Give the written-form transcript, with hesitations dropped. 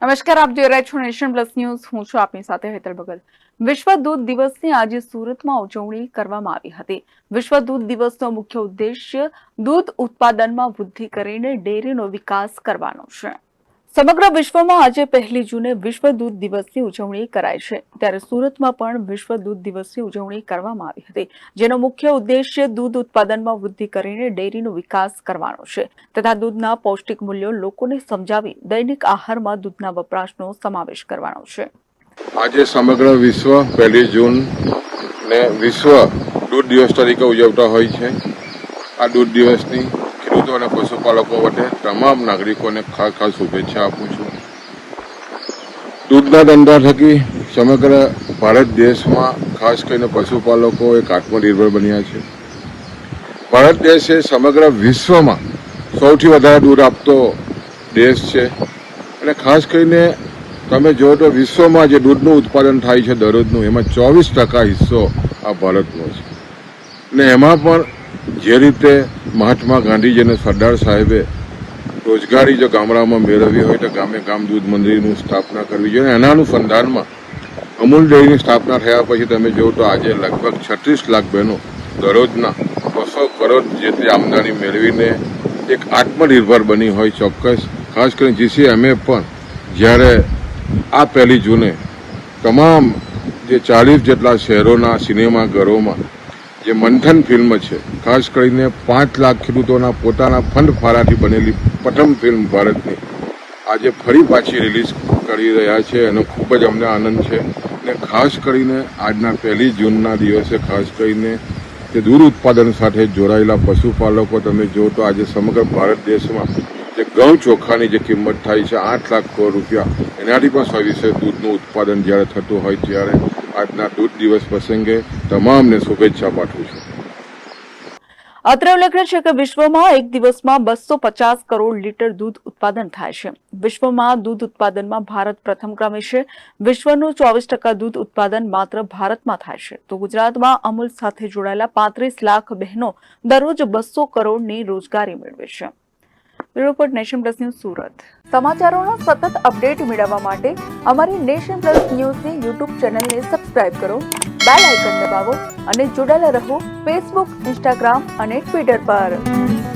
નમસ્કાર, આપ જોઈ રહ્યા છો નેશન પ્લસ ન્યૂઝ. હું છું આપની સાથે હેતલ ભગત. વિશ્વ દૂધ દિવસની આજે સુરતમાં ઉજવણી કરવામાં આવી હતી. વિશ્વ દૂધ દિવસનો મુખ્ય ઉદ્દેશ્ય દૂધ ઉત્પાદનમાં વૃદ્ધિ કરીને ડેરીનો વિકાસ કરવાનો છે. સમગ્ર વિશ્વમાં આજે 1 જૂને વિશ્વ દૂધ દિવસની ઉજવણી કરાય છે, ત્યારે સુરતમાં પણ વિશ્વ દૂધ દિવસની ઉજવણી કરવામાં આવી હતી, જેનો મુખ્ય ઉદ્દેશ્ય દૂધ ઉત્પાદનમાં વૃદ્ધિ કરીને ડેરીનો વિકાસ કરવાનો છે તથા દૂધના પૌષ્ટિક મૂલ્યો લોકોને સમજાવી દૈનિક આહારમાં દૂધના વપરાશનો સમાવેશ કરવાનો છે. આજે સમગ્ર વિશ્વ 1 જૂન ને વિશ્વ દૂધ દિવસ તરીકે ઉજવતા હોય છે. આ દૂધ દિવસની ખેડૂતો અને પશુપાલકો વટે તમામ નાગરિકોને ખાસ શુભેચ્છા આપું છું. દૂધના ધંધા થકી સમગ્ર ભારત દેશમાં ખાસ કરીને પશુપાલકો એક આત્મનિર્ભર બન્યા છે. ભારત દેશ એ સમગ્ર વિશ્વમાં સૌથી વધારે દૂધ આપતો દેશ છે અને ખાસ કરીને તમે જો તો વિશ્વમાં જે દૂધનું ઉત્પાદન થાય છે દરરોજનું, એમાં 24% હિસ્સો આ ભારતનો છે. ને એમાં પણ જે રીતે મહાત્મા ગાંધીજી અને સરદાર સાહેબે રોજગારી જો ગામડામાં મેળવવી હોય તો ગામે ગામ દૂધ મંડળીની સ્થાપના કરવી જોઈએ. એના અનુસંધાનમાં અમૂલ ડેરીની સ્થાપના થયા પછી તમે જો તો આજે લગભગ 36 લાખ બહેનો દરરોજના 200 કરોડ જેટલી આમદની મેળવીને એક આત્મનિર્ભર બની હોય. ચોક્કસ ખાસ કરીને GCMA પણ જ્યારે આ 1 જૂને તમામ જે 40 જેટલા શહેરોના સિનેમાઘરોમાં જે મંથન ફિલ્મ છે, ખાસ કરીને 5 લાખ ખેડૂતોના પોતાના ફંડ ફાળાથી બનેલી પ્રથમ ફિલ્મ ભારતની આજે ફરી પાછી રિલીઝ કરી રહ્યા છે. એનો ખૂબ જ અમને આનંદ છે. ને ખાસ કરીને આજના 1 જૂનના દિવસે ખાસ કરીને જે દૂધ ઉત્પાદન સાથે જોડાયેલા પશુપાલકો તમે જો તો આજે સમગ્ર ભારત દેશમાં જે ઘઉં ચોખાની જે કિંમત થાય છે 8 લાખ કરોડ રૂપિયા, એનાથી પણ સવિશેષ દૂધનું ઉત્પાદન જ્યારે થતું હોય ત્યારે આજના દૂધ દિવસ પ્રસંગે તમામને શુભેચ્છા પાઠવું છું. અત્રે ઉલ્લેખનીય છે કે વિશ્વમાં એક દિવસમાં 250 કરોડ લીટર દૂધ ઉત્પાદન થાય છે. વિશ્વમાં દૂધ ઉત્પાદનમાં ભારત પ્રથમ ક્રમે છે. વિશ્વનું 24% દૂધ ઉત્પાદન માત્ર ભારતમાં થાય છે, તો ગુજરાતમાં અમૂલ સાથે જોડાયેલા 35 લાખ બહેનો દરરોજ 200 કરોડની રોજગારી મેળવે છે. Report Nation Plus News Surat. સમાચારોના સતત અપડેટ મેળવવા માટે અમારી નેશન પ્લસ ન્યૂઝની યુટ્યુબ ચેનલને સબસ્ક્રાઇબ કરો, બેલ આઇકન દબાવો અને જોડાયેલા રહો ફેસબુક, ઇન્સ્ટાગ્રામ અને ટ્વિટર પર.